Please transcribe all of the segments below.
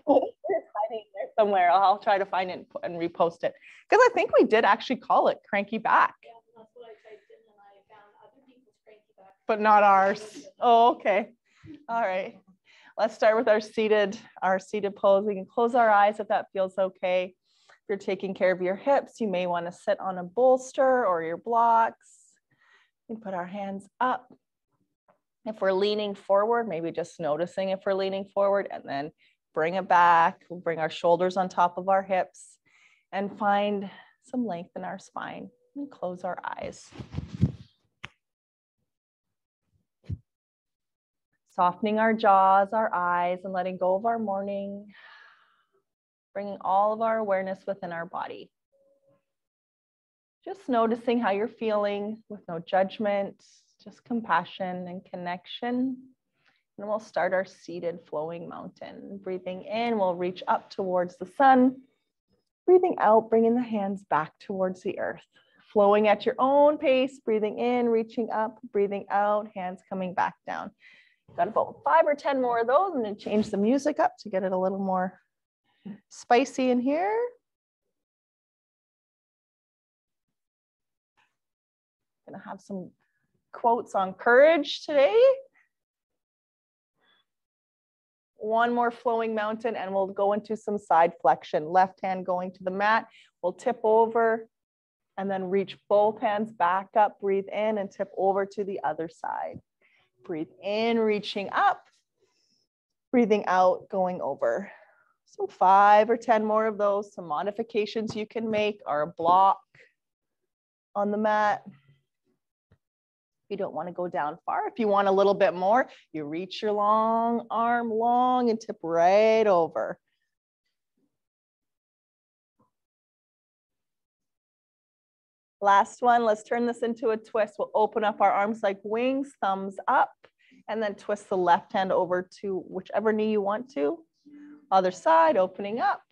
It's hiding there somewhere. I'll try to find it and repost it. Because I think we did actually call it cranky back. Yeah, that's what I typed in and I found other people's cranky back. But not ours. Oh, okay. All right. Let's start with our seated pose. We can close our eyes if that feels okay. If you're taking care of your hips, you may want to sit on a bolster or your blocks. We put our hands up. If we're leaning forward, maybe just noticing if we're leaning forward, and then bring it back. We'll bring our shoulders on top of our hips and find some length in our spine and close our eyes. Softening our jaws, our eyes, and letting go of our morning. Bringing all of our awareness within our body. Just noticing how you're feeling with no judgment, just compassion and connection. And we'll start our seated flowing mountain. Breathing in, we'll reach up towards the sun. Breathing out, bringing the hands back towards the earth. Flowing at your own pace, breathing in, reaching up, breathing out, hands coming back down. Got about 5 or 10 more of those, and then change the music up to get it a little more spicy in here. Gonna have some quotes on courage today. One more flowing mountain and we'll go into some side flexion. Left hand going to the mat. We'll tip over and then reach both hands back up. Breathe in and tip over to the other side. Breathe in, reaching up. Breathing out, going over. So 5 or 10 more of those. Some modifications you can make are a block on the mat. You don't want to go down far. If you want a little bit more, you reach your long arm long and tip right over. Last one, let's turn this into a twist. We'll open up our arms like wings, thumbs up, and then twist the left hand over to whichever knee you want to. Other side, opening up.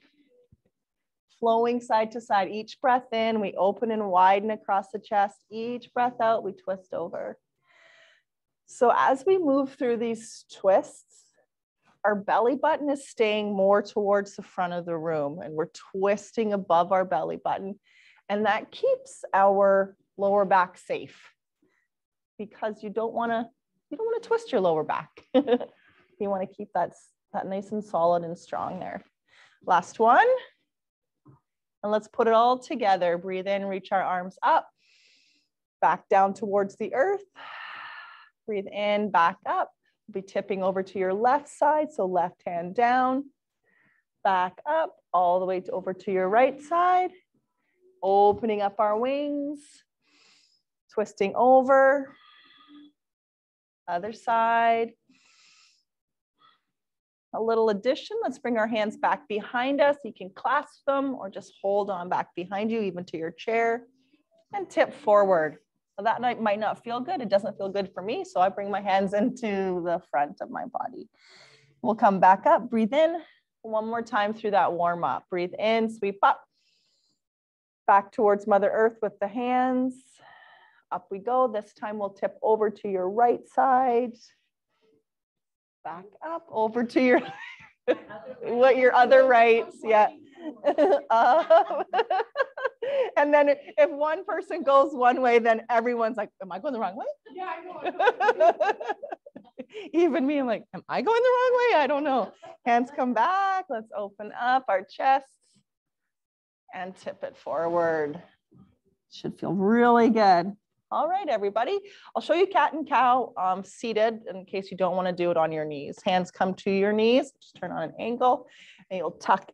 Flowing side to side. Each breath in, we open and widen across the chest. Each breath out, we twist over. So as we move through these twists, our belly button is staying more towards the front of the room, and we're twisting above our belly button. And that keeps our lower back safe because you don't want to twist your lower back. You want to keep that nice and solid and strong there. Last one. And let's put it all together. Breathe in, reach our arms up, back down towards the earth. Breathe in, back up. We'll be tipping over to your left side. So left hand down, back up, all the way over to your right side. Opening up our wings, twisting over. Other side. A little addition, let's bring our hands back behind us. You can clasp them or just hold on back behind you, even to your chair, and tip forward. So that might not feel good. It doesn't feel good for me, so I bring my hands into the front of my body. We'll come back up, breathe in. One more time through that warm up. Breathe in, sweep up. Back towards Mother Earth with the hands. Up we go. This time we'll tip over to your right side. Back up over to your your other rights, yeah. And then if one person goes one way, then everyone's like, am I going the wrong way? Yeah, I know. Even me, I'm like, am I going the wrong way? I don't know. Hands come back. Let's open up our chests and tip it forward. Should feel really good. All right, everybody. I'll show you cat and cow seated in case you don't want to do it on your knees. Hands come to your knees, just turn on an angle, and you'll tuck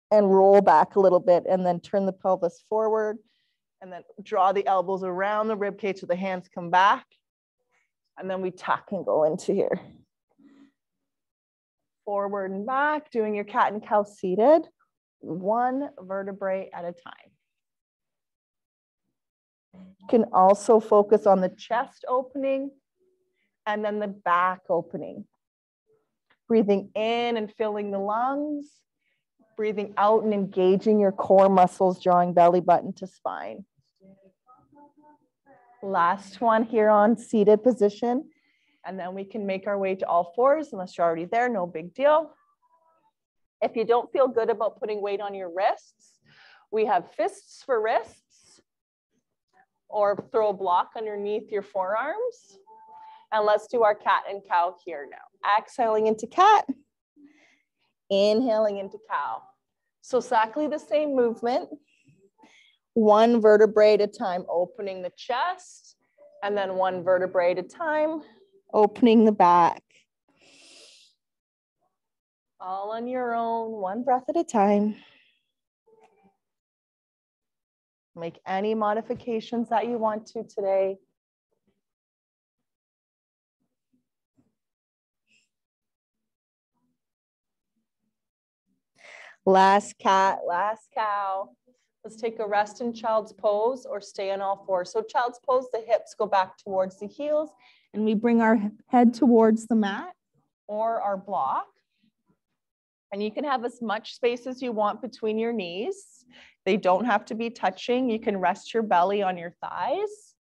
and roll back a little bit, and then turn the pelvis forward, and then draw the elbows around the rib cage so the hands come back, and then we tuck and go into here. Forward and back, doing your cat and cow seated, one vertebrae at a time. You can also focus on the chest opening and then the back opening. Breathing in and filling the lungs. Breathing out and engaging your core muscles, drawing belly button to spine. Last one here on seated position. And then we can make our way to all fours. Unless you're already there, no big deal. If you don't feel good about putting weight on your wrists, we have fists for wrists, or throw a block underneath your forearms. And let's do our cat and cow here now. Exhaling into cat, inhaling into cow. So exactly the same movement, one vertebrae at a time, opening the chest, and then one vertebrae at a time, opening the back. All on your own, one breath at a time. Make any modifications that you want to today. Last cat, last cow. Let's take a rest in child's pose or stay on all fours. So child's pose, the hips go back towards the heels and we bring our head towards the mat or our block. And you can have as much space as you want between your knees. They don't have to be touching. You can rest your belly on your thighs.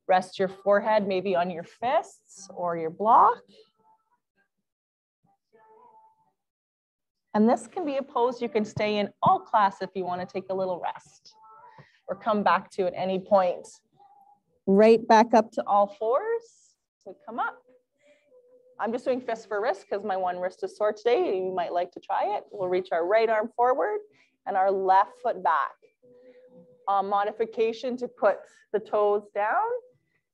Rest your forehead maybe on your fists or your block. And this can be a pose you can stay in all class if you want to take a little rest or come back to at any point. Right back up to all fours. So come up. I'm just doing fist for wrist because my one wrist is sore today. You might like to try it. We'll reach our right arm forward and our left foot back. Modification to put the toes down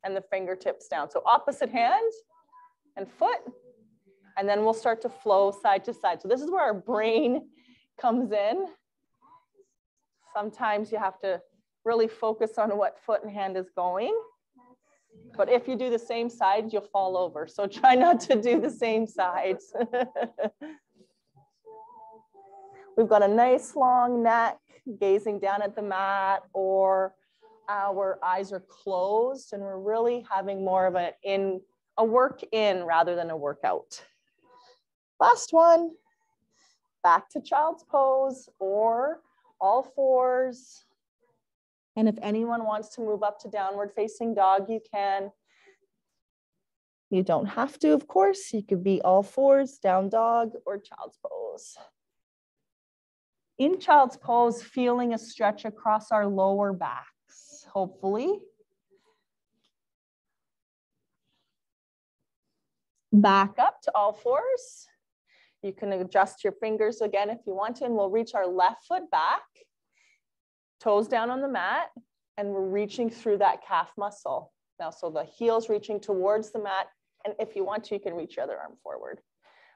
and the fingertips down. So opposite hand and foot. And then we'll start to flow side to side. So this is where our brain comes in. Sometimes you have to really focus on what foot and hand is going. But if you do the same side, you'll fall over. So try not to do the same sides. We've got a nice long neck, gazing down at the mat, or our eyes are closed and we're really having more of a work in rather than a workout. Last one, back to child's pose or all fours. And if anyone wants to move up to downward facing dog, you can. You don't have to, of course. You could be all fours, down dog, or child's pose. In child's pose, feeling a stretch across our lower backs, hopefully. Back up to all fours. You can adjust your fingers again if you want to, and we'll reach our left foot back. Toes down on the mat, and we're reaching through that calf muscle. Now, so the heel's reaching towards the mat, and if you want to, you can reach your other arm forward.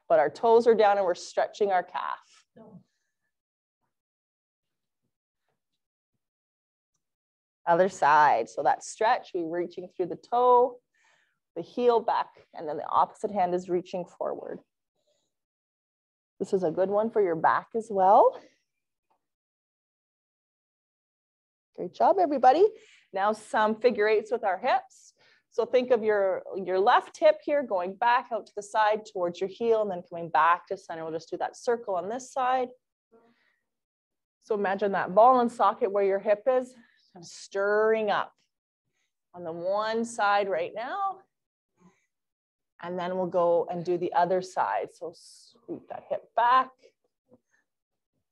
But our toes are down and we're stretching our calf. Other side, so that stretch, we're reaching through the toe, the heel back, and then the opposite hand is reaching forward. This is a good one for your back as well. Great job, everybody. Now some figure eights with our hips. So think of your left hip here going back out to the side towards your heel and then coming back to center. We'll just do that circle on this side. So imagine that ball and socket where your hip is, kind of stirring up on the one side right now. And then we'll go and do the other side. So sweep that hip back.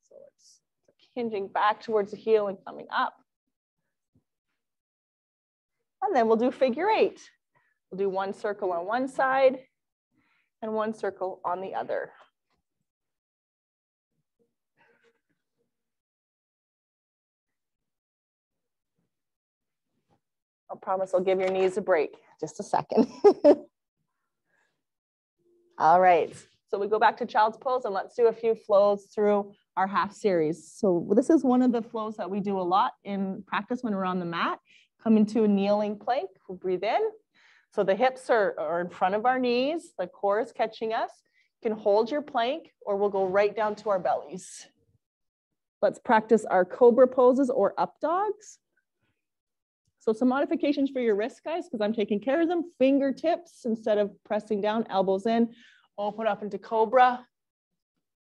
So it's hinging back towards the heel and coming up. And then we'll do figure eight. We'll do one circle on one side and one circle on the other. I promise I'll give your knees a break. Just a second. All right, so we go back to child's pose and let's do a few flows through our half series. So this is one of the flows that we do a lot in practice when we're on the mat. Come into a kneeling plank, we'll breathe in. So the hips are in front of our knees, the core is catching us. You can hold your plank or we'll go right down to our bellies. Let's practice our cobra poses or up dogs. So some modifications for your wrists, guys, because I'm taking care of them. Fingertips, instead of pressing down, elbows in, open up into cobra,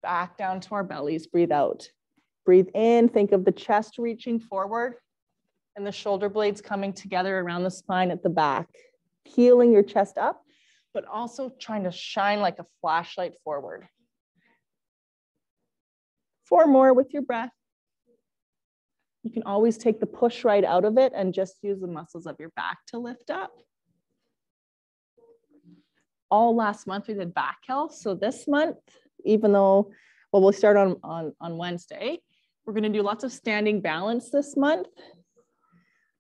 back down to our bellies, breathe out. Breathe in, think of the chest reaching forward and the shoulder blades coming together around the spine at the back. Peeling your chest up, but also trying to shine like a flashlight forward. 4 more with your breath. You can always take the push right out of it and just use the muscles of your back to lift up. All last month we did back health. So this month, even though, well, we'll start on Wednesday, we're going to do lots of standing balance this month.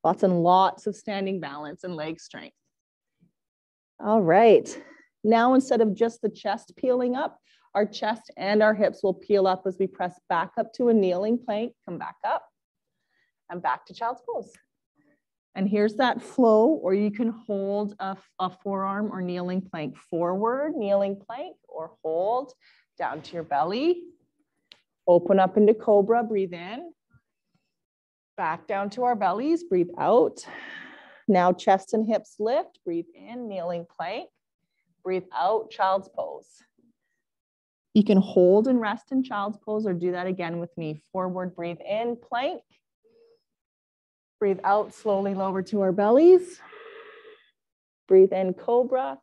Lots and lots of standing balance and leg strength. All right. Now, instead of just the chest peeling up, our chest and our hips will peel up as we press back up to a kneeling plank, come back up and back to child's pose. And here's that flow, or you can hold a forearm or kneeling plank forward, kneeling plank, or hold down to your belly. Open up into cobra, breathe in. Back down to our bellies, breathe out. Now chest and hips lift, breathe in, kneeling plank. Breathe out, child's pose. You can hold and rest in child's pose or do that again with me. Forward, breathe in, plank. Breathe out, slowly lower to our bellies. Breathe in, cobra.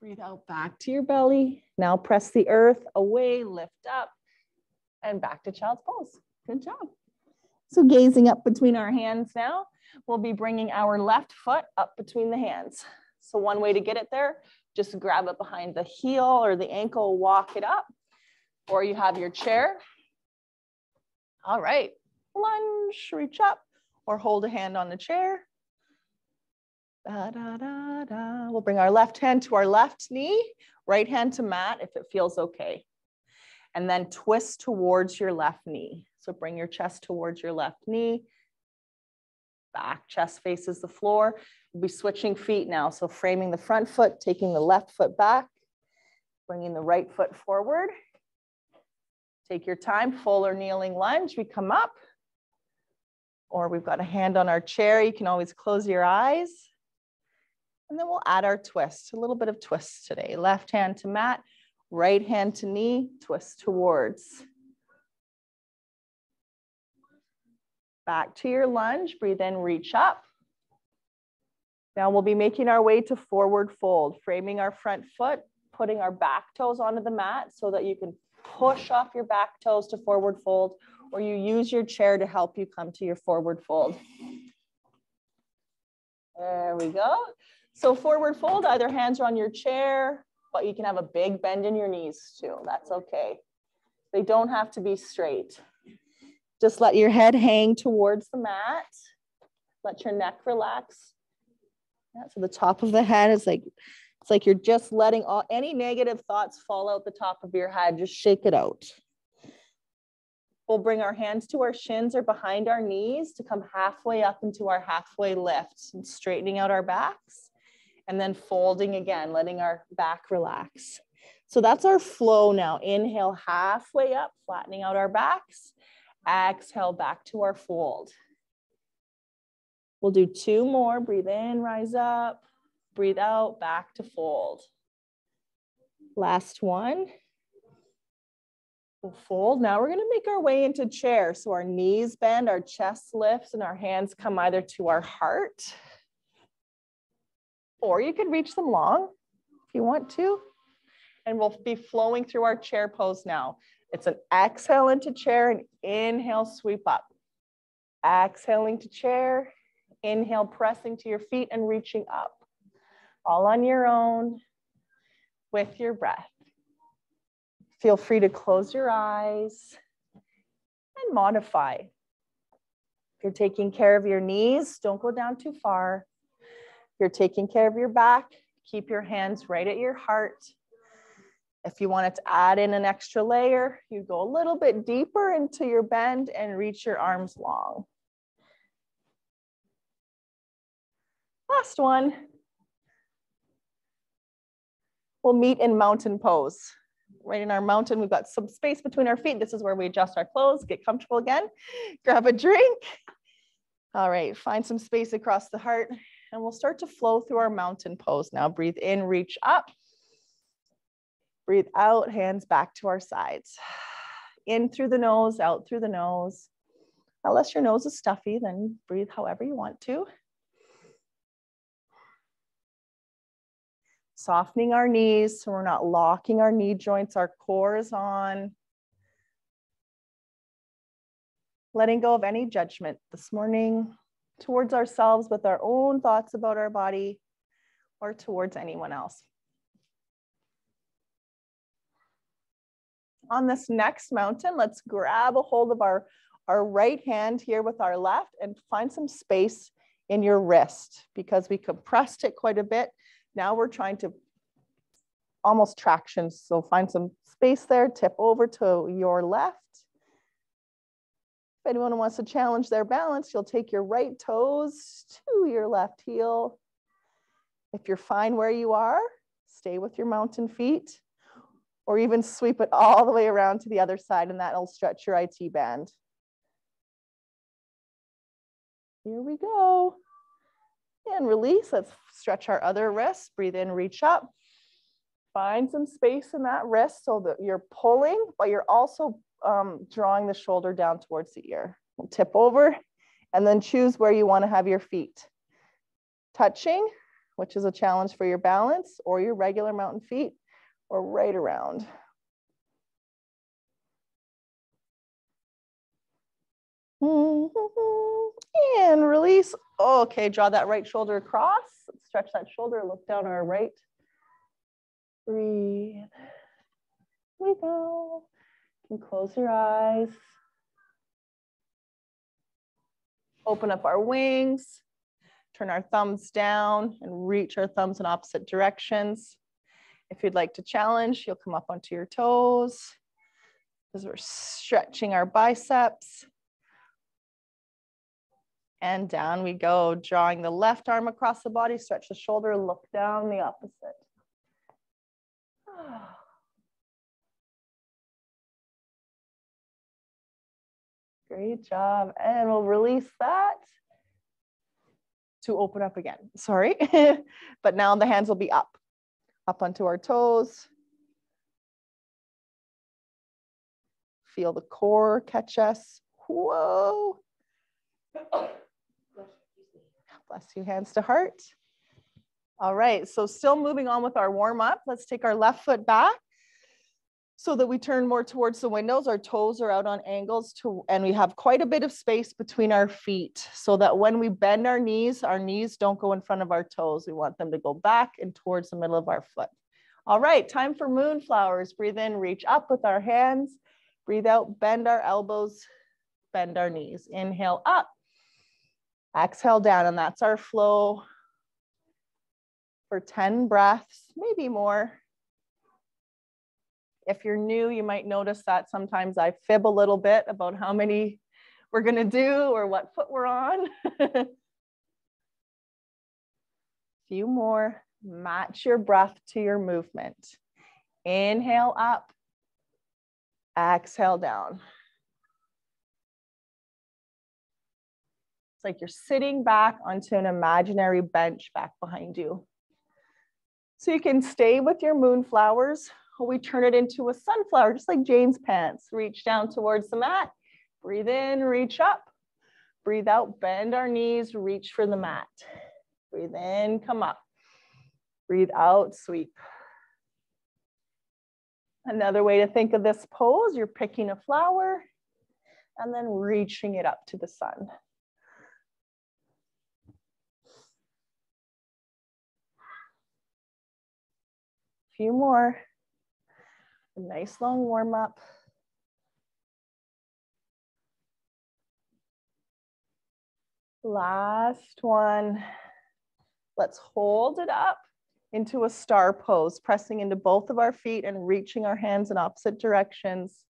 Breathe out, back to your belly. Now press the earth away, lift up, and back to child's pose. Good job. So gazing up between our hands now, we'll be bringing our left foot up between the hands. So one way to get it there, just grab it behind the heel or the ankle, walk it up, or you have your chair. All right, lunge, reach up, or hold a hand on the chair. Da, da, da, da. We'll bring our left hand to our left knee, right hand to mat if it feels okay. And then twist towards your left knee. So bring your chest towards your left knee. Back, chest faces the floor. We'll be switching feet now. So framing the front foot, taking the left foot back, bringing the right foot forward. Take your time, full or kneeling lunge. We come up, or we've got a hand on our chair. You can always close your eyes. And then we'll add our twist, a little bit of twist today. Left hand to mat, right hand to knee, twist towards. Back to your lunge, breathe in, reach up. Now we'll be making our way to forward fold, framing our front foot, putting our back toes onto the mat so that you can push off your back toes to forward fold, or you use your chair to help you come to your forward fold. There we go. So forward fold, either hands are on your chair, but you can have a big bend in your knees too. That's okay. They don't have to be straight. Just let your head hang towards the mat. Let your neck relax. Yeah, so the top of the head is like, it's like you're just letting any negative thoughts fall out the top of your head. Just shake it out. We'll bring our hands to our shins or behind our knees to come halfway up into our halfway lift, and straightening out our backs, and then folding again, letting our back relax. So that's our flow now. Inhale, halfway up, flattening out our backs. Exhale, back to our fold. We'll do 2 more. Breathe in, rise up. Breathe out, back to fold. Last one. We'll fold. Now we're going to make our way into chair. So our knees bend, our chest lifts, and our hands come either to our heart, or you could reach them long if you want to. And we'll be flowing through our chair pose now. It's an exhale into chair and inhale, sweep up. Exhaling to chair, inhale, pressing to your feet and reaching up. All on your own with your breath. Feel free to close your eyes and modify. If you're taking care of your knees, don't go down too far. If you're taking care of your back, keep your hands right at your heart. If you wanted to add in an extra layer, you go a little bit deeper into your bend and reach your arms long. Last one. We'll meet in mountain pose. Right in our mountain, we've got some space between our feet. This is where we adjust our clothes, get comfortable again, grab a drink. All right, find some space across the heart, and we'll start to flow through our mountain pose now. Breathe in, reach up. Breathe out, hands back to our sides. In through the nose, out through the nose. Unless your nose is stuffy, then breathe however you want to. Softening our knees so we're not locking our knee joints. Our core is on. letting go of any judgment this morning towards ourselves with our own thoughts about our body or towards anyone else. On this next mountain, let's grab a hold of our right hand here with our left and find some space in your wrist because we compressed it quite a bit. Now we're trying to almost traction. So find some space there, tip over to your left. If anyone wants to challenge their balance, you'll take your right toes to your left heel. If you're fine where you are, stay with your mountain feet, or even sweep it all the way around to the other side, and that'll stretch your IT band. Here we go. And release. Let's stretch our other wrist. Breathe in, reach up. Find some space in that wrist so that you're pulling, but you're also drawing the shoulder down towards the ear. We'll tip over and then choose where you want to have your feet. Touching, which is a challenge for your balance, or your regular mountain feet, or right around. And release. Okay, draw that right shoulder across. Stretch that shoulder, look down our right. Breathe. Here we go. You can close your eyes. Open up our wings. Turn our thumbs down and reach our thumbs in opposite directions. If you'd like to challenge, you'll come up onto your toes as we're stretching our biceps. And down we go, drawing the left arm across the body, stretch the shoulder, look down the opposite. Great job. And we'll release that to open up again. Sorry. But now the hands will be up onto our toes. Feel the core catch us. Whoa. Bless you, hands to heart. All right, so still moving on with our warm up. Let's take our left foot back so that we turn more towards the windows. Our toes are out on angles and we have quite a bit of space between our feet so that when we bend our knees don't go in front of our toes. We want them to go back and towards the middle of our foot. All right, time for moonflowers. Breathe in, reach up with our hands. Breathe out, bend our elbows, bend our knees. Inhale up, exhale down, and that's our flow for 10 breaths, maybe more. If you're new, you might notice that sometimes I fib a little bit about how many we're gonna do or what foot we're on. Few more, match your breath to your movement. Inhale up, exhale down. It's like you're sitting back onto an imaginary bench back behind you. So you can stay with your moonflowers, or we turn it into a sunflower, just like Jane's pants. Reach down towards the mat, breathe in, reach up, breathe out, bend our knees, reach for the mat. Breathe in, come up, breathe out, sweep. Another way to think of this pose, you're picking a flower and then reaching it up to the sun. Few more. A nice long warm up. Last one. Let's hold it up into a star pose, pressing into both of our feet and reaching our hands in opposite directions.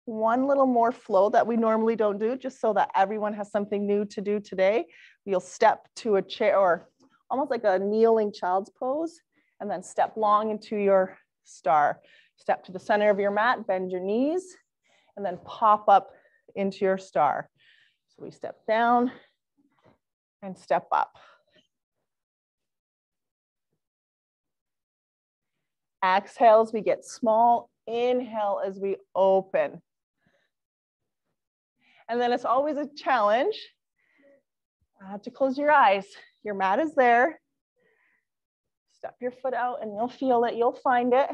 One little more flow that we normally don't do, just so that everyone has something new to do today. You'll step to a chair or almost like a kneeling child's pose, and then step long into your star. Step to the center of your mat, bend your knees, and then pop up into your star. So we step down and step up. Exhale as we get small, inhale as we open. And then it's always a challenge. I have to close your eyes. Your mat is there. Step your foot out and you'll feel it, you'll find it.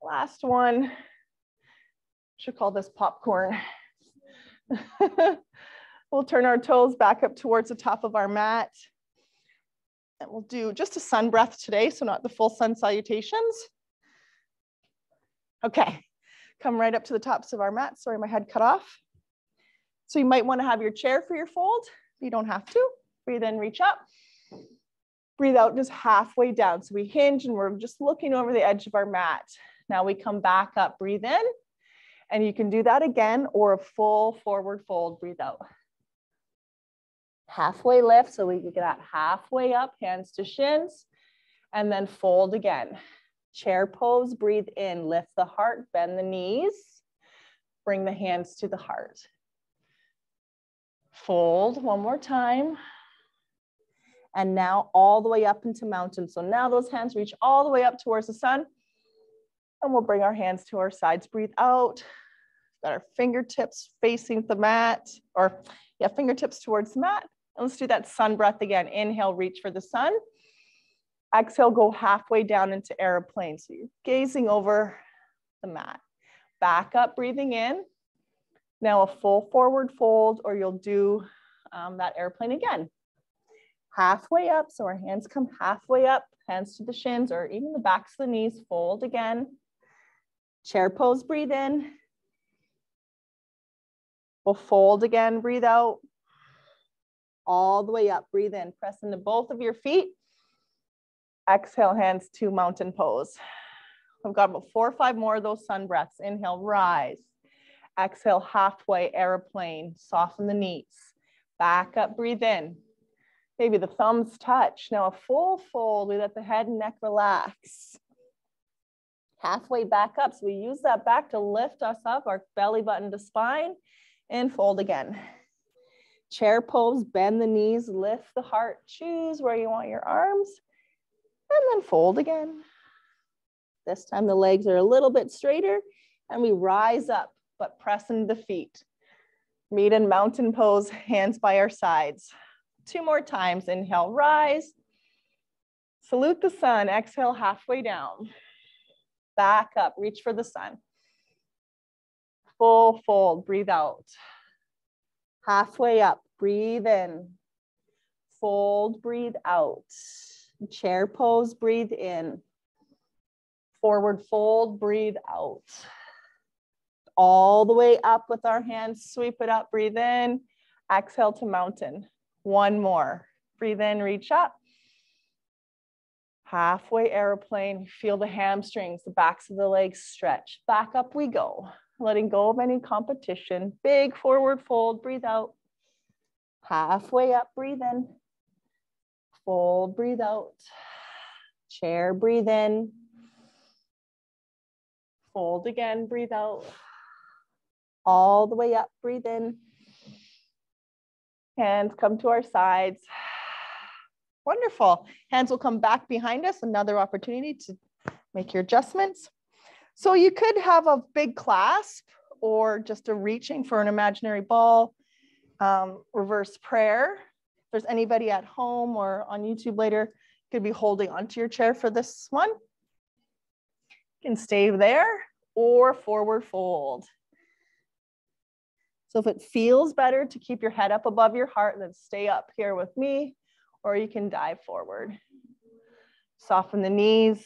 Last one. Should call this popcorn. We'll turn our toes back up towards the top of our mat. And we'll do just a sun breath today, so not the full sun salutations. Okay, come right up to the tops of our mat. Sorry, my head cut off. So you might want to have your chair for your fold, but you don't have to. Breathe in, reach up. Breathe out just halfway down. So we hinge and we're just looking over the edge of our mat. Now we come back up, breathe in, and you can do that again or a full forward fold, breathe out. Halfway lift, so we get that halfway up, hands to shins, and then fold again. Chair pose, breathe in, lift the heart, bend the knees, bring the hands to the heart. Fold one more time. And now all the way up into mountain. So now those hands reach all the way up towards the sun. And we'll bring our hands to our sides, breathe out. Got our fingertips facing the mat, or yeah, fingertips towards the mat. And let's do that sun breath again. Inhale, reach for the sun. Exhale, go halfway down into airplane. So you're gazing over the mat. Back up, breathing in. Now a full forward fold, or you'll do that airplane again. Halfway up, so our hands come halfway up, hands to the shins, or even the backs of the knees, fold again. Chair pose, breathe in. We'll fold again, breathe out. All the way up, breathe in, press into both of your feet. Exhale, hands to mountain pose. We've got about 4 or 5 more of those sun breaths. Inhale, rise. Exhale, halfway, airplane, soften the knees. Back up, breathe in. Maybe the thumbs touch. Now a full fold, we let the head and neck relax. Halfway back up, so we use that back to lift us up, our belly button to spine, and fold again. Chair pose, bend the knees, lift the heart, choose where you want your arms, and then fold again. This time the legs are a little bit straighter, and we rise up, but press into the feet. Meet in mountain pose, hands by our sides. 2 more times, inhale, rise. Salute the sun, exhale, halfway down. Back up, reach for the sun. Full fold, breathe out. Halfway up, breathe in. Fold, breathe out. Chair pose, breathe in. Forward fold, breathe out. All the way up with our hands, sweep it up, breathe in. Exhale to mountain. 1 more. Breathe in, reach up. Halfway airplane, feel the hamstrings, the backs of the legs stretch. Back up we go. Letting go of any competition. Big forward fold, breathe out. Halfway up, breathe in. Fold, breathe out. Chair, breathe in. Fold again, breathe out. All the way up, breathe in. Hands come to our sides. Wonderful. Hands will come back behind us. Another opportunity to make your adjustments. So you could have a big clasp or just a reaching for an imaginary ball, reverse prayer. If there's anybody at home or on YouTube later, you could be holding onto your chair for this one. You can stay there or forward fold. So if it feels better to keep your head up above your heart, then stay up here with me, or you can dive forward. Soften the knees.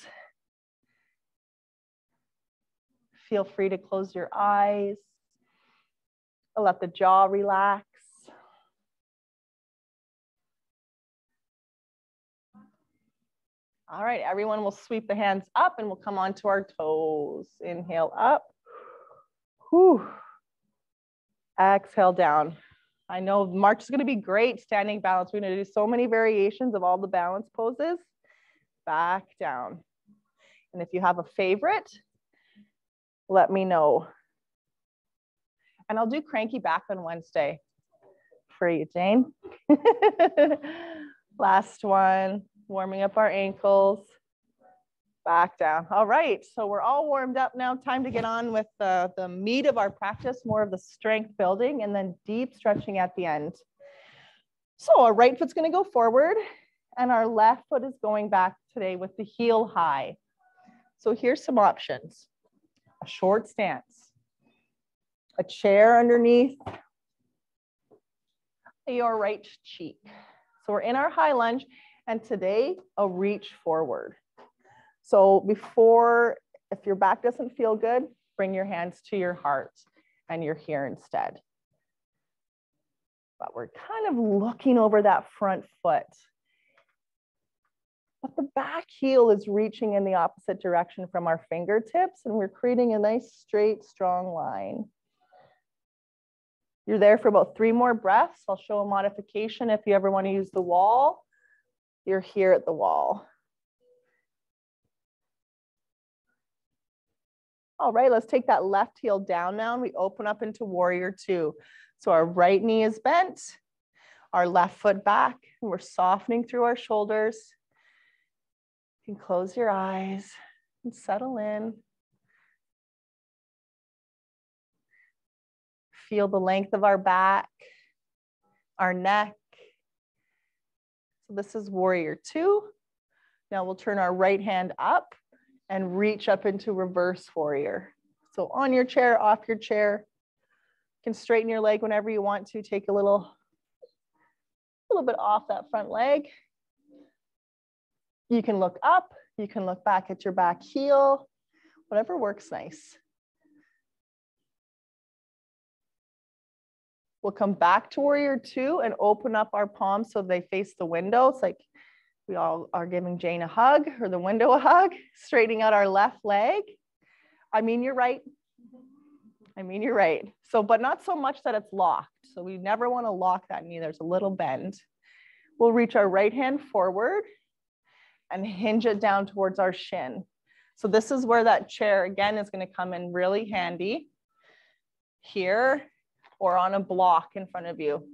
Feel free to close your eyes. Let the jaw relax. All right, everyone will sweep the hands up and we'll come onto our toes. Inhale up. Whew. Exhale down. I know March is going to be great standing balance. We're going to do so many variations of all the balance poses. Back down. And if you have a favorite, let me know. And I'll do cranky back on Wednesday for you, Jane. Last one, warming up our ankles. Back down. All right, so we're all warmed up now. Time to get on with the meat of our practice, more of the strength building and then deep stretching at the end. So our right foot's going to go forward and our left foot is going back today with the heel high. So here's some options. a short stance, a chair underneath your right cheek. So we're in our high lunge, and today a reach forward. So before, if your back doesn't feel good, bring your hands to your heart and you're here instead. But we're kind of looking over that front foot. But the back heel is reaching in the opposite direction from our fingertips, and we're creating a nice, straight, strong line. You're there for about 3 more breaths. I'll show a modification if you ever want to use the wall. You're here at the wall. All right, let's take that left heel down now, and we open up into warrior 2. So our right knee is bent, our left foot back, and we're softening through our shoulders. You can close your eyes and settle in. Feel the length of our back, our neck. So this is warrior 2. Now we'll turn our right hand up and reach up into reverse warrior. So on your chair, off your chair. You can straighten your leg whenever you want to. Take a little bit off that front leg. You can look up. You can look back at your back heel. Whatever works nice. We'll come back to warrior 2 and open up our palms so they face the window. It's like we all are giving Jane a hug or the window a hug, straightening out our left leg. I mean, you're right. I mean, you're right. So, but not so much that it's locked. So we never want to lock that knee. There's a little bend. We'll reach our right hand forward and hinge it down towards our shin. So this is where that chair again is going to come in really handy. Here or on a block in front of you.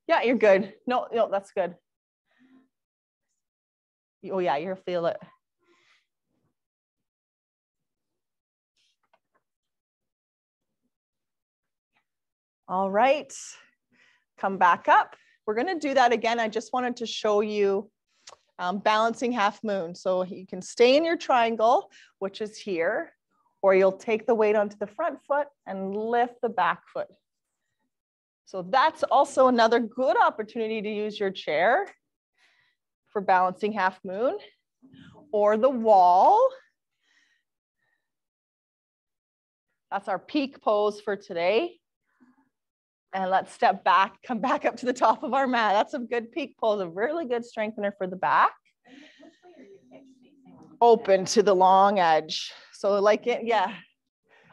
Yeah, you're good. No, that's good. Oh yeah, you'll feel it. All right, come back up. We're gonna do that again. I just wanted to show you balancing half moon. So you can stay in your triangle, which is here, or you'll take the weight onto the front foot and lift the back foot. So that's also another good opportunity to use your chair for balancing half moon, or the wall. That's our peak pose for today. And let's step back, come back up to the top of our mat. That's a good peak pose, a really good strengthener for the back. Open to the long edge. So like it, yeah,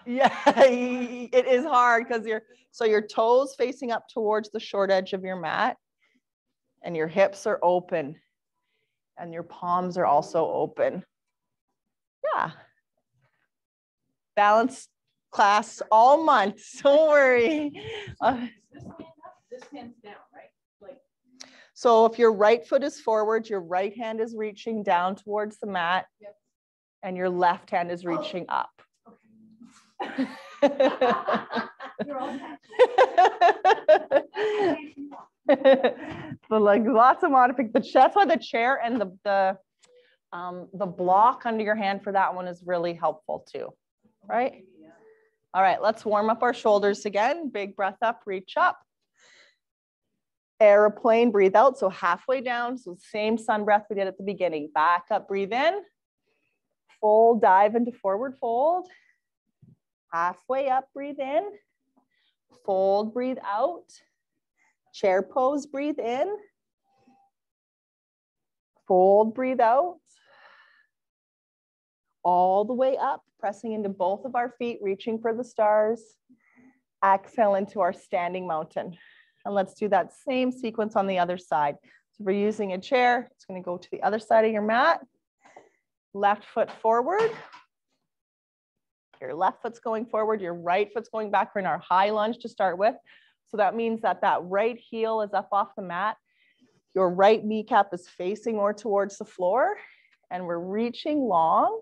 it is hard because your toes facing up towards the short edge of your mat, and your hips are open. And your palms are also open. Yeah. Balance class all month. Don't worry. This hand's down, right? Like. So if your right foot is forward, your right hand is reaching down towards the mat. Yep. And your left hand is reaching up. Okay. You're all So like lots of modifications. That's why the chair and the block under your hand for that one is really helpful too, right? Yeah. All right, let's warm up our shoulders again. Big breath up, reach up. Airplane, breathe out. So halfway down, so same sun breath we did at the beginning. Back up, breathe in. Fold, dive into forward fold. Halfway up, breathe in. Fold, breathe out. Chair pose, breathe in. Fold, breathe out. All the way up, pressing into both of our feet, reaching for the stars. Exhale into our standing mountain. And let's do that same sequence on the other side. So if we're using a chair, it's going to go to the other side of your mat. Left foot forward. Your left foot's going forward, your right foot's going back. We're in our high lunge to start with. So that means that that right heel is up off the mat. Your right kneecap is facing more towards the floor, and we're reaching long,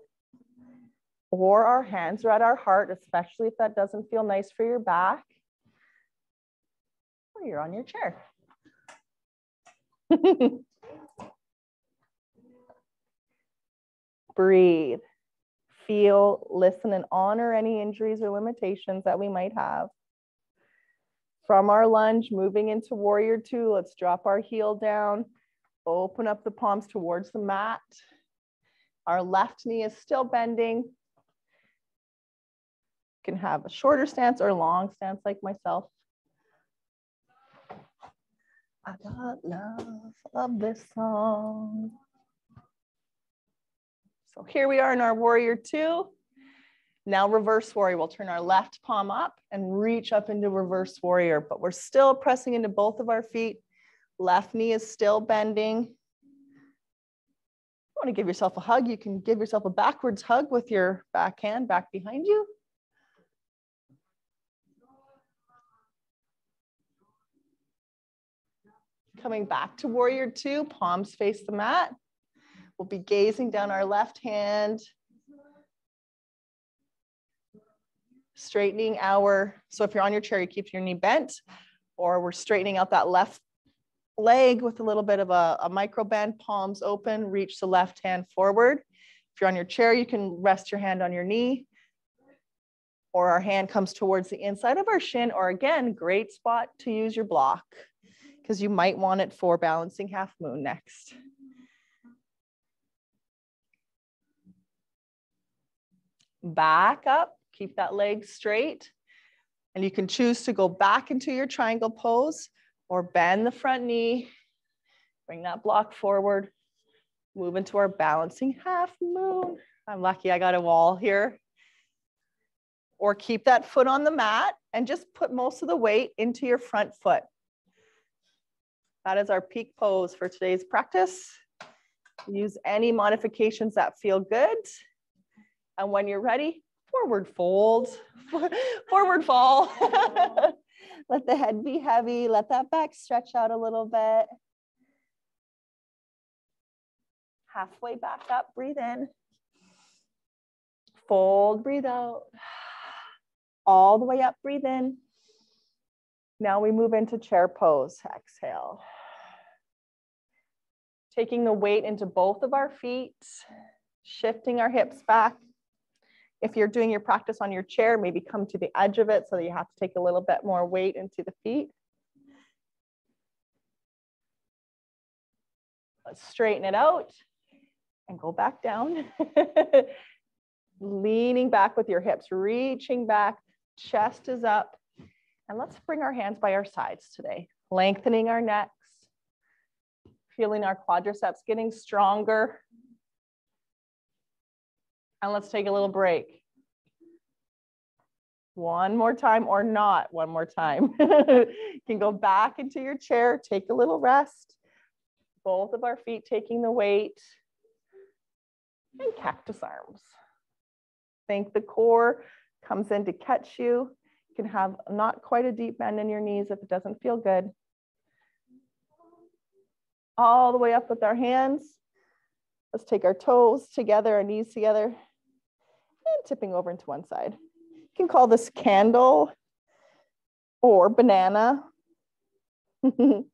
or our hands are at our heart, especially if that doesn't feel nice for your back, or you're on your chair. Breathe, feel, listen, and honor any injuries or limitations that we might have. From our lunge, moving into warrior two, let's drop our heel down, open up the palms towards the mat. Our left knee is still bending. You can have a shorter stance or long stance like myself. I got love of this song. So here we are in our warrior two. Now reverse warrior. We'll turn our left palm up and reach up into reverse warrior, but we're still pressing into both of our feet. Left knee is still bending. If you want to give yourself a hug, you can give yourself a backwards hug with your back hand back behind you. Coming back to warrior two, palms face the mat. We'll be gazing down our left hand. Straightening so if you're on your chair, you keep your knee bent, or we're straightening out that left leg with a little bit of a micro bend, palms open, reach the left hand forward. If you're on your chair, you can rest your hand on your knee, or our hand comes towards the inside of our shin, or again, great spot to use your block because you might want it for balancing half moon next. Back up. Keep that leg straight, and you can choose to go back into your triangle pose or bend the front knee, bring that block forward, move into our balancing half moon. I'm lucky I got a wall here. Or keep that foot on the mat and just put most of the weight into your front foot. That is our peak pose for today's practice. Use any modifications that feel good. And when you're ready, forward fold, forward fall. Let the head be heavy. Let that back stretch out a little bit. Halfway back up, breathe in. Fold, breathe out. All the way up, breathe in. Now we move into chair pose. Exhale. Taking the weight into both of our feet, shifting our hips back. If you're doing your practice on your chair, maybe come to the edge of it so that you have to take a little bit more weight into the feet. Let's straighten it out and go back down. Leaning back with your hips, reaching back, chest is up. And let's bring our hands by our sides today, lengthening our necks, feeling our quadriceps getting stronger. And let's take a little break. One more time, or not one more time. You can go back into your chair, take a little rest. Both of our feet taking the weight. And cactus arms. Think the core comes in to catch you. You can have not quite a deep bend in your knees if it doesn't feel good. All the way up with our hands. Let's take our toes together, our knees together, and tipping over into one side. You can call this candle or banana. We'll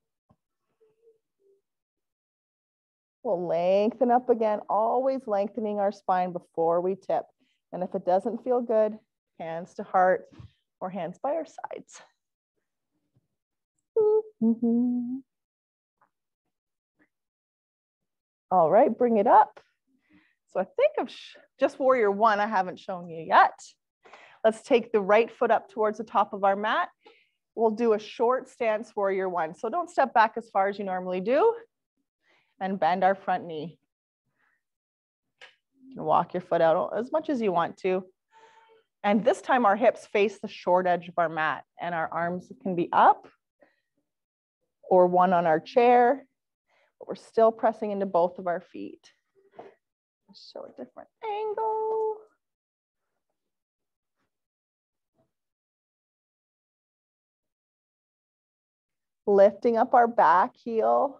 lengthen up again, always lengthening our spine before we tip. And if it doesn't feel good, hands to heart or hands by our sides. All right, bring it up. So I think of just warrior one, I haven't shown you yet. Let's take the right foot up towards the top of our mat. We'll do a short stance warrior one. So don't step back as far as you normally do and bend our front knee. You can walk your foot out as much as you want to. And this time our hips face the short edge of our mat and our arms can be up or one on our chair. But we're still pressing into both of our feet. Let's show a different angle. Lifting up our back heel.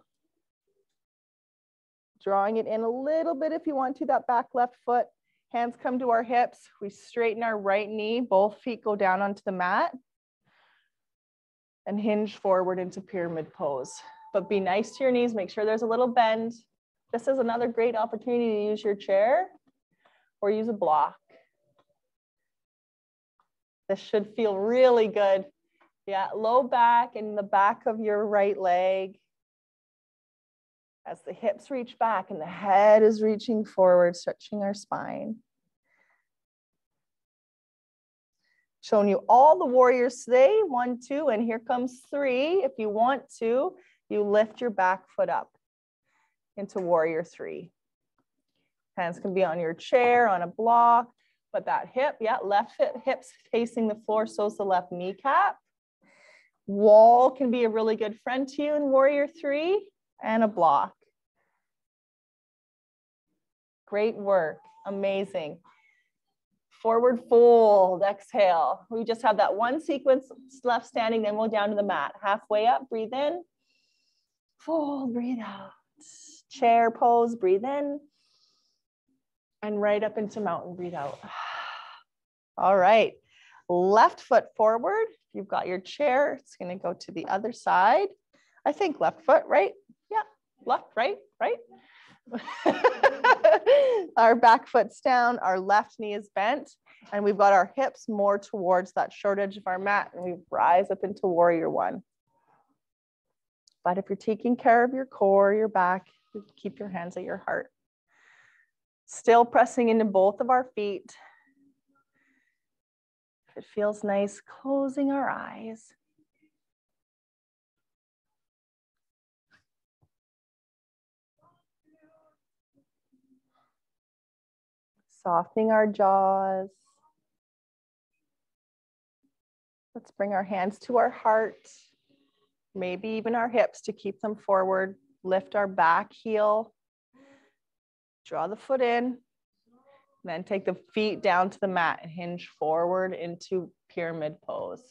Drawing it in a little bit if you want to, that back left foot. Hands come to our hips. We straighten our right knee. Both feet go down onto the mat. And hinge forward into pyramid pose. But be nice to your knees, make sure there's a little bend. This is another great opportunity to use your chair or use a block. This should feel really good. Yeah, low back and the back of your right leg. As the hips reach back and the head is reaching forward, stretching our spine. Showing you all the warriors today, 1, 2, and here comes 3. If you want to, you lift your back foot up into warrior 3. Hands can be on your chair, on a block, but that hip, yeah, left hip, hips facing the floor, so is the left kneecap. Wall can be a really good friend to you in warrior 3, and a block. Great work, amazing. Forward fold, exhale. We just have that one sequence left standing, then we'll down to the mat. Halfway up, breathe in. Fold, breathe out. Chair pose, breathe in. And right up into mountain, breathe out. All right, left foot forward. You've got your chair, it's gonna go to the other side. I think left foot, right? Yeah, left, right, right. Our back foot's down, our left knee is bent, and we've got our hips more towards that short edge of our mat, and we rise up into warrior 1. But if you're taking care of your core, your back, keep your hands at your heart. Still pressing into both of our feet. If it feels nice, closing our eyes. Softening our jaws. Let's bring our hands to our heart, maybe even our hips to keep them forward. Lift our back heel. Draw the foot in. Then take the feet down to the mat and hinge forward into pyramid pose.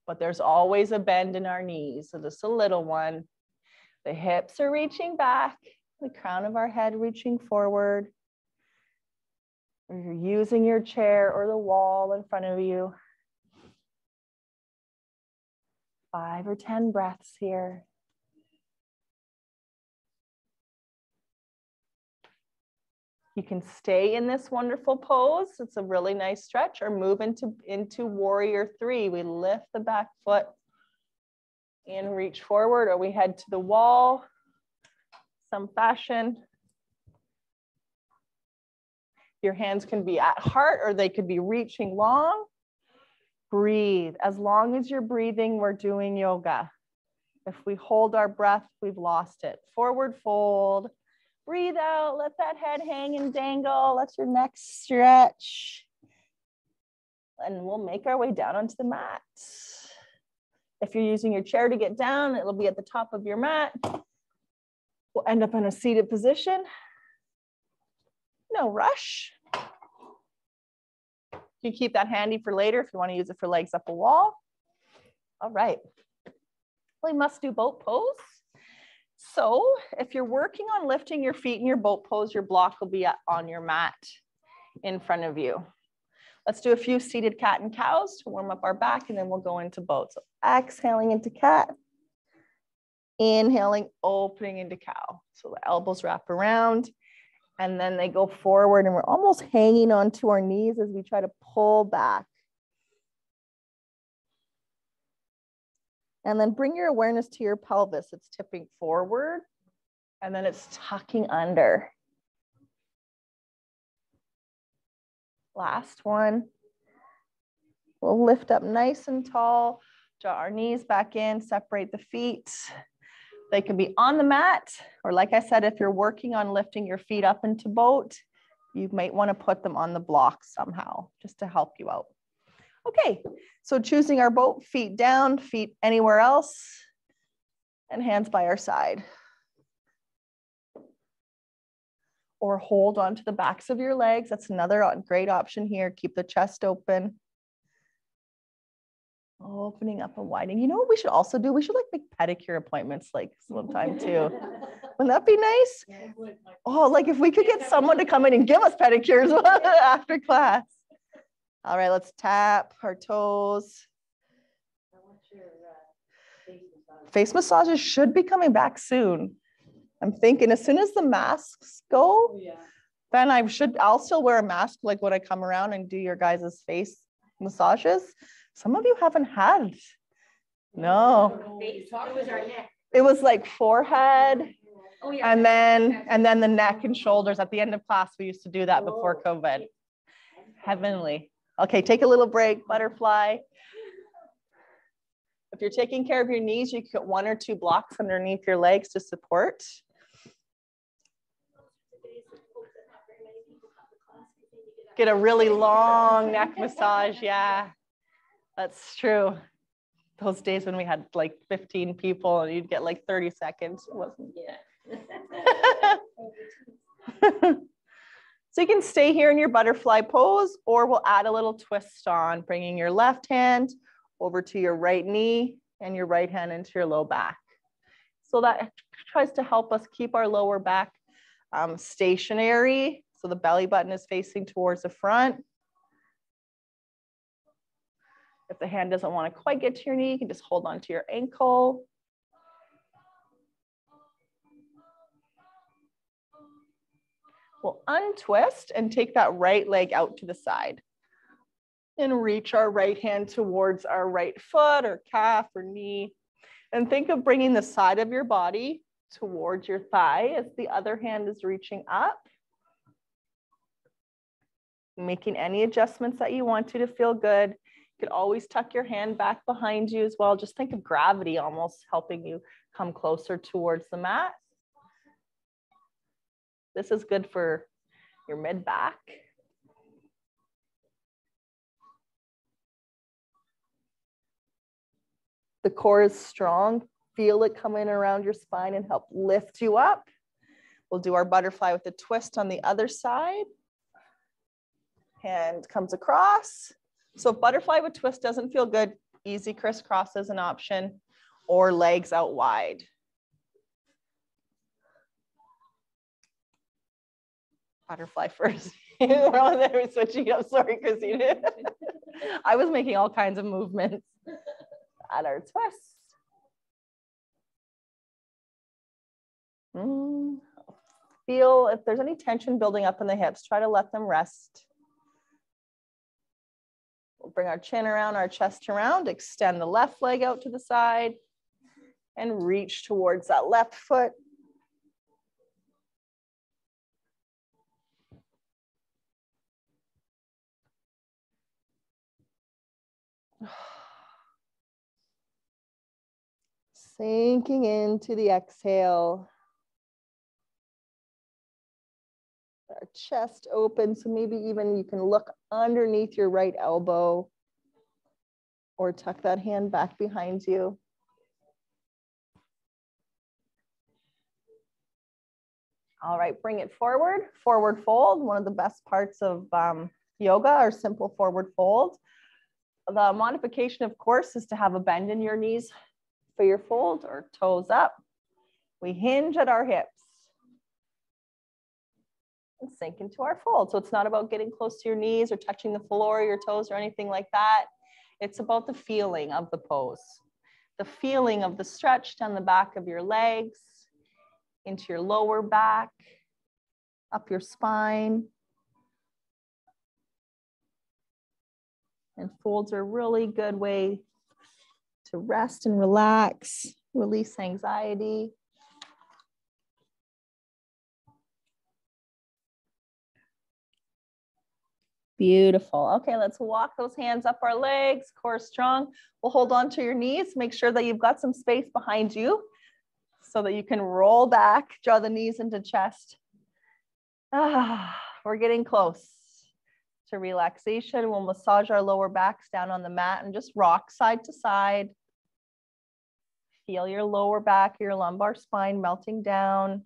But there's always a bend in our knees, so just a little one. The hips are reaching back, the crown of our head reaching forward. Or you're using your chair or the wall in front of you. 5 or 10 breaths here. You can stay in this wonderful pose. It's a really nice stretch, or move into warrior 3. We lift the back foot and reach forward, or we head to the wall, some fashion. Your hands can be at heart or they could be reaching long. Breathe. As long as you're breathing, we're doing yoga. If we hold our breath, we've lost it. Forward fold. Breathe out. Let that head hang and dangle. Let your neck stretch. And we'll make our way down onto the mat. If you're using your chair to get down, it'll be at the top of your mat. We'll end up in a seated position. No rush. You can keep that handy for later if you want to use it for legs up a wall. All right. We must do boat pose. So if you're working on lifting your feet in your boat pose, your block will be on your mat in front of you. Let's do a few seated cat and cows to warm up our back, and then we'll go into boat. So exhaling into cat. Inhaling, opening into cow. So the elbows wrap around. And then they go forward, and we're almost hanging onto our knees as we try to pull back. And then bring your awareness to your pelvis. It's tipping forward, and then it's tucking under. Last one. We'll lift up nice and tall, draw our knees back in, separate the feet. They can be on the mat, or like I said, if you're working on lifting your feet up into boat, you might want to put them on the block somehow, just to help you out. Okay, so choosing our boat, feet down, feet anywhere else, and hands by our side. Or hold onto the backs of your legs. That's another great option here. Keep the chest open. Opening up and widening. You know what we should also do? We should like make pedicure appointments like sometime too. Wouldn't that be nice? Oh, like if we could get someone to come in and give us pedicures after class. All right, let's tap our toes. Face massages should be coming back soon. I'm thinking as soon as the masks go, then I'll still wear a mask like when I come around and do your guys' face massages. Some of you haven't had. No. It was our neck. It was like forehead. Oh, yeah. And then the neck and shoulders. At the end of class, we used to do that before COVID. Heavenly. Okay, take a little break, butterfly. If you're taking care of your knees, you can get 1 or 2 blocks underneath your legs to support. Get a really long neck massage. Yeah, that's true. Those days when we had like 15 people and you'd get like 30 seconds. It wasn't. Yeah. So you can stay here in your butterfly pose, or we'll add a little twist on, bringing your left hand over to your right knee and your right hand into your low back. So that tries to help us keep our lower back stationary. So the belly button is facing towards the front. If the hand doesn't want to quite get to your knee, you can just hold on to your ankle. We'll untwist and take that right leg out to the side and reach our right hand towards our right foot or calf or knee. And think of bringing the side of your body towards your thigh as the other hand is reaching up. Making any adjustments that you want to feel good. You could always tuck your hand back behind you as well. Just think of gravity almost helping you come closer towards the mat. This is good for your mid back. The core is strong. Feel it come in around your spine and help lift you up. We'll do our butterfly with a twist on the other side. Hand comes across. So if butterfly with twist doesn't feel good, easy crisscross is an option, or legs out wide. Butterfly first. We're on there, we're switching up. Sorry, Christina. I was making all kinds of movements at our twist. Feel if there's any tension building up in the hips, try to let them rest. We'll bring our chin around, our chest around, extend the left leg out to the side and reach towards that left foot. Sinking into the exhale. Our chest open, so maybe even you can look underneath your right elbow or tuck that hand back behind you. All right, bring it forward, forward fold. One of the best parts of yoga or simple forward fold. The modification, of course, is to have a bend in your knees for your fold or toes up. We hinge at our hips and sink into our fold. So it's not about getting close to your knees or touching the floor, your toes or anything like that. It's about the feeling of the pose, the feeling of the stretch down the back of your legs, into your lower back, up your spine. And folds are a really good way to rest and relax, release anxiety. Beautiful. Okay, let's walk those hands up our legs, core strong. We'll hold on to your knees. Make sure that you've got some space behind you so that you can roll back, draw the knees into chest. We're getting close to relaxation. We'll massage our lower backs down on the mat and just rock side to side. Feel your lower back, your lumbar spine melting down.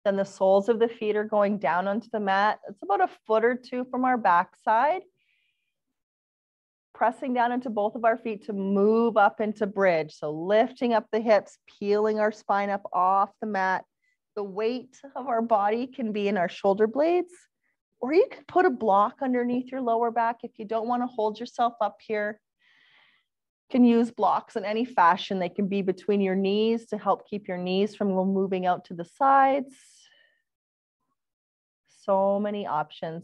Then the soles of the feet are going down onto the mat. It's about a foot or two from our backside. Pressing down into both of our feet to move up into bridge. So lifting up the hips, peeling our spine up off the mat. The weight of our body can be in our shoulder blades, or you can put a block underneath your lower back if you don't want to hold yourself up here. You can use blocks in any fashion. They can be between your knees to help keep your knees from moving out to the sides. So many options.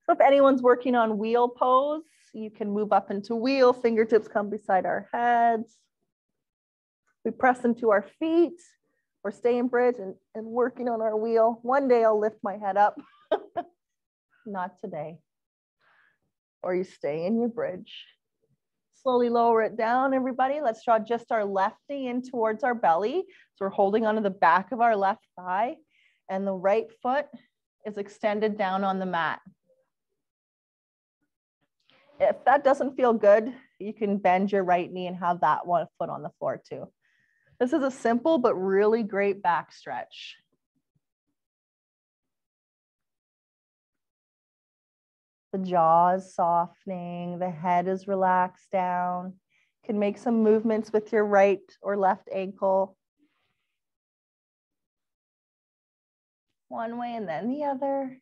So if anyone's working on wheel pose, you can move up into wheel, fingertips come beside our heads. We press into our feet or stay in bridge and working on our wheel. One day I'll lift my head up. Not today. Or you stay in your bridge. Slowly lower it down, everybody. Let's draw just our left knee in towards our belly. So we're holding onto the back of our left thigh, and the right foot is extended down on the mat. If that doesn't feel good, you can bend your right knee and have that one foot on the floor too. This is a simple but really great back stretch. The jaw is softening, the head is relaxed down. You can make some movements with your right or left ankle. One way and then the other.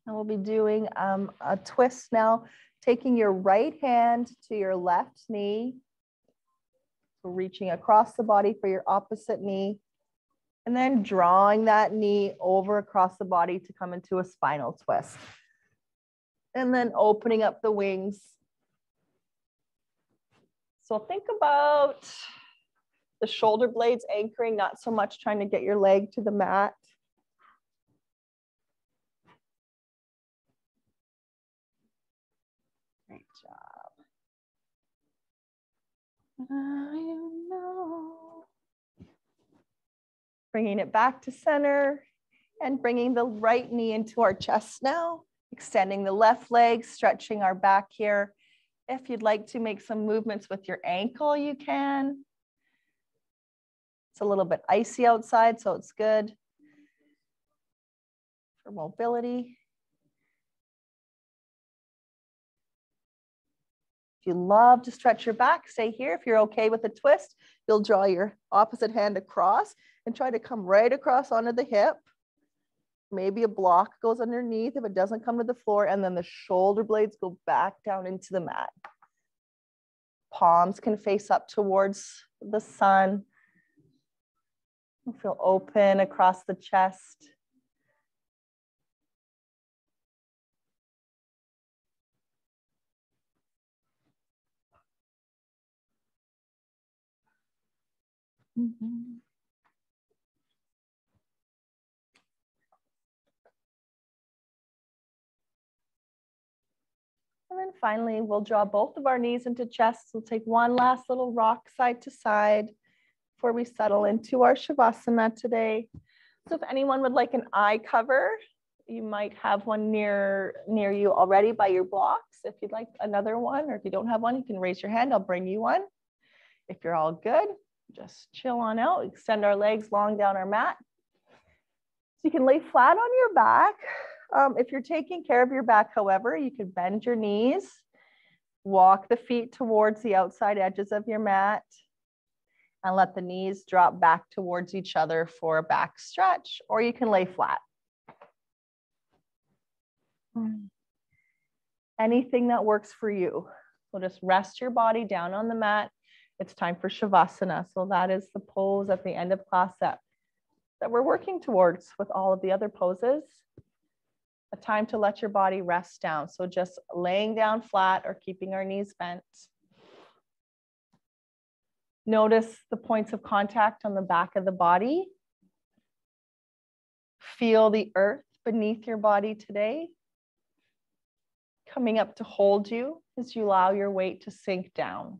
And we'll be doing a twist now, taking your right hand to your left knee. So reaching across the body for your opposite knee. And then drawing that knee over across the body to come into a spinal twist. And then opening up the wings. So think about the shoulder blades anchoring, not so much trying to get your leg to the mat. Great job. I know. Bringing it back to center and bringing the right knee into our chest now. Extending the left leg, stretching our back here. If you'd like to make some movements with your ankle, you can. It's a little bit icy outside, so it's good for mobility. If you love to stretch your back, stay here. If you're okay with a twist, you'll draw your opposite hand across and try to come right across onto the hip. Maybe a block goes underneath if it doesn't come to the floor, and then the shoulder blades go back down into the mat. Palms can face up towards the sun. Feel open across the chest. Mm-hmm. And then finally, we'll draw both of our knees into chest. We'll take one last little rock side to side before we settle into our Shavasana today. So if anyone would like an eye cover, you might have one near you already by your blocks. If you'd like another one, or if you don't have one, you can raise your hand. I'll bring you one. If you're all good, just chill on out. Extend our legs long down our mat. So you can lay flat on your back. If you're taking care of your back, however, you can bend your knees, walk the feet towards the outside edges of your mat, and let the knees drop back towards each other for a back stretch, or you can lay flat. Anything that works for you. So just rest your body down on the mat. It's time for Shavasana. So that is the pose at the end of class that we're working towards with all of the other poses. A time to let your body rest down. So just laying down flat or keeping our knees bent. Notice the points of contact on the back of the body. Feel the earth beneath your body today, coming up to hold you as you allow your weight to sink down.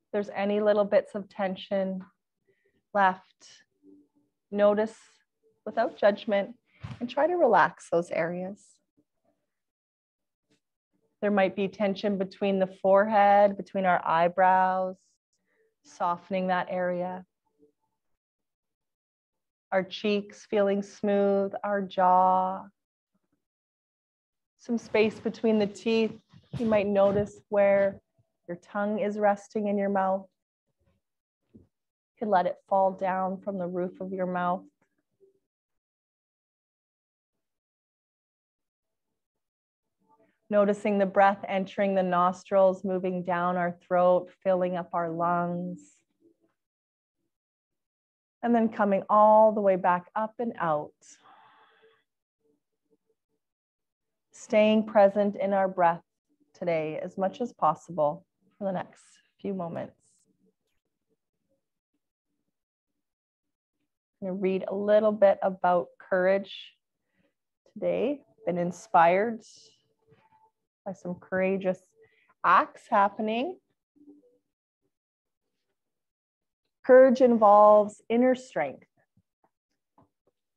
If there's any little bits of tension left, notice without judgment and try to relax those areas. There might be tension between the forehead, between our eyebrows, softening that area. Our cheeks feeling smooth, our jaw. Some space between the teeth. You might notice where your tongue is resting in your mouth. You can let it fall down from the roof of your mouth. Noticing the breath entering the nostrils, moving down our throat, filling up our lungs. And then coming all the way back up and out. Staying present in our breath today as much as possible for the next few moments. I'm going to read a little bit about courage today. Been inspired by some courageous acts happening. Courage involves inner strength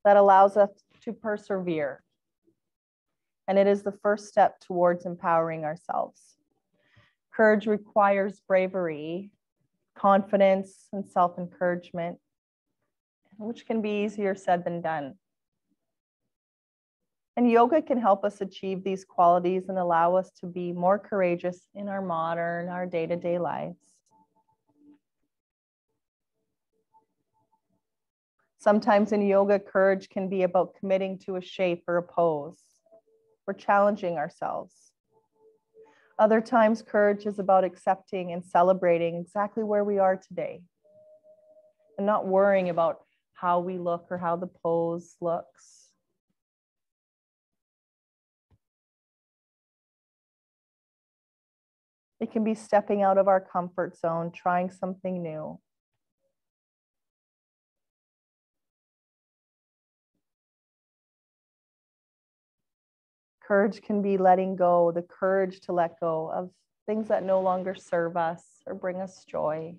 that allows us to persevere. And it is the first step towards empowering ourselves. Courage requires bravery, confidence, and self-encouragement, which can be easier said than done. And yoga can help us achieve these qualities and allow us to be more courageous in our day-to-day lives. Sometimes in yoga, courage can be about committing to a shape or a pose. We're challenging ourselves. Other times, courage is about accepting and celebrating exactly where we are today and not worrying about how we look or how the pose looks. It can be stepping out of our comfort zone, trying something new. Courage can be letting go, the courage to let go of things that no longer serve us or bring us joy.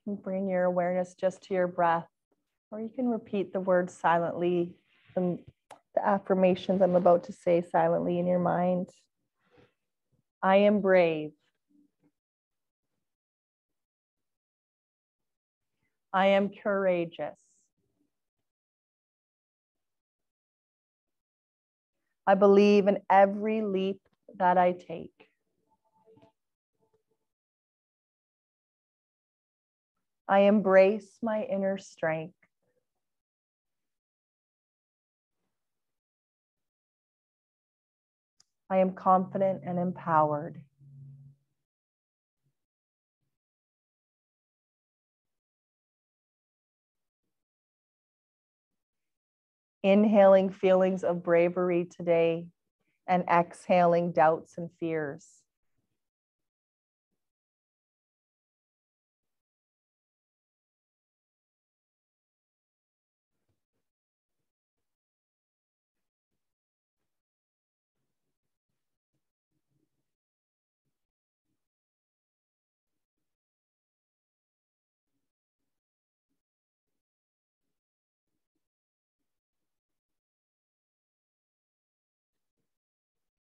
You can bring your awareness just to your breath, or you can repeat the words silently, the affirmations I'm about to say silently in your mind. I am brave. I am courageous. I believe in every leap that I take. I embrace my inner strength. I am confident and empowered. Inhaling feelings of bravery today and exhaling doubts and fears.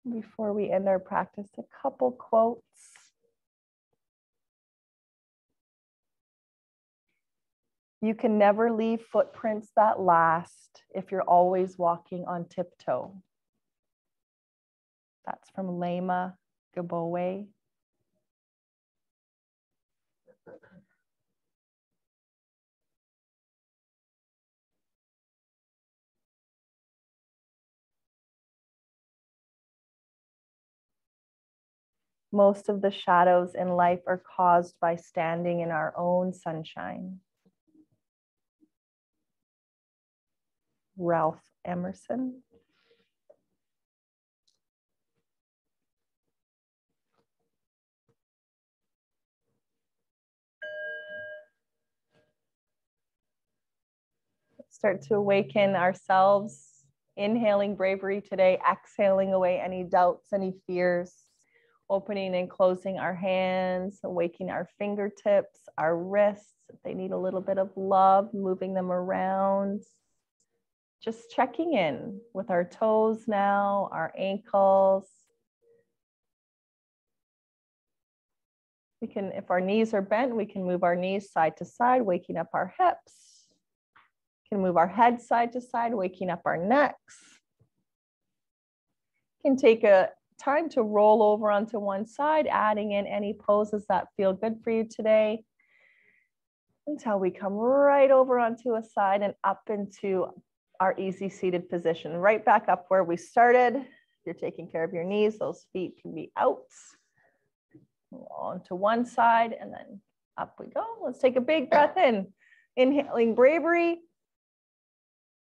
Before we end our practice, a couple quotes. You can never leave footprints that last if you're always walking on tiptoe. That's from Lama Gabowe. Most of the shadows in life are caused by standing in our own sunshine. Ralph Emerson. Start to awaken ourselves, inhaling bravery today, exhaling away any doubts, any fears, opening and closing our hands, awakening our fingertips, our wrists. If they need a little bit of love, moving them around. Just checking in with our toes now, our ankles. We can, if our knees are bent, we can move our knees side to side, waking up our hips. We can move our head side to side, waking up our necks. You can take a time to roll over onto one side, adding in any poses that feel good for you today, until we come right over onto a side and up into our easy seated position, right back up where we started. If you're taking care of your knees, those feet can be out onto one side, and then up we go. Let's take a big breath in, inhaling bravery,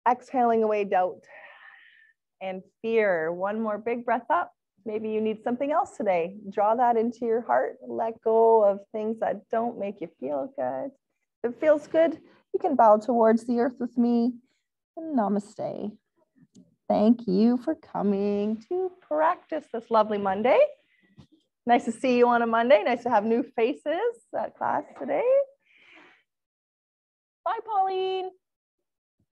exhaling away doubt and fear. One more big breath up. Maybe you need something else today. Draw that into your heart. Let go of things that don't make you feel good. If it feels good, you can bow towards the earth with me. Namaste. Thank you for coming to practice this lovely Monday. Nice to see you on a Monday. Nice to have new faces at class today. Bye, Pauline.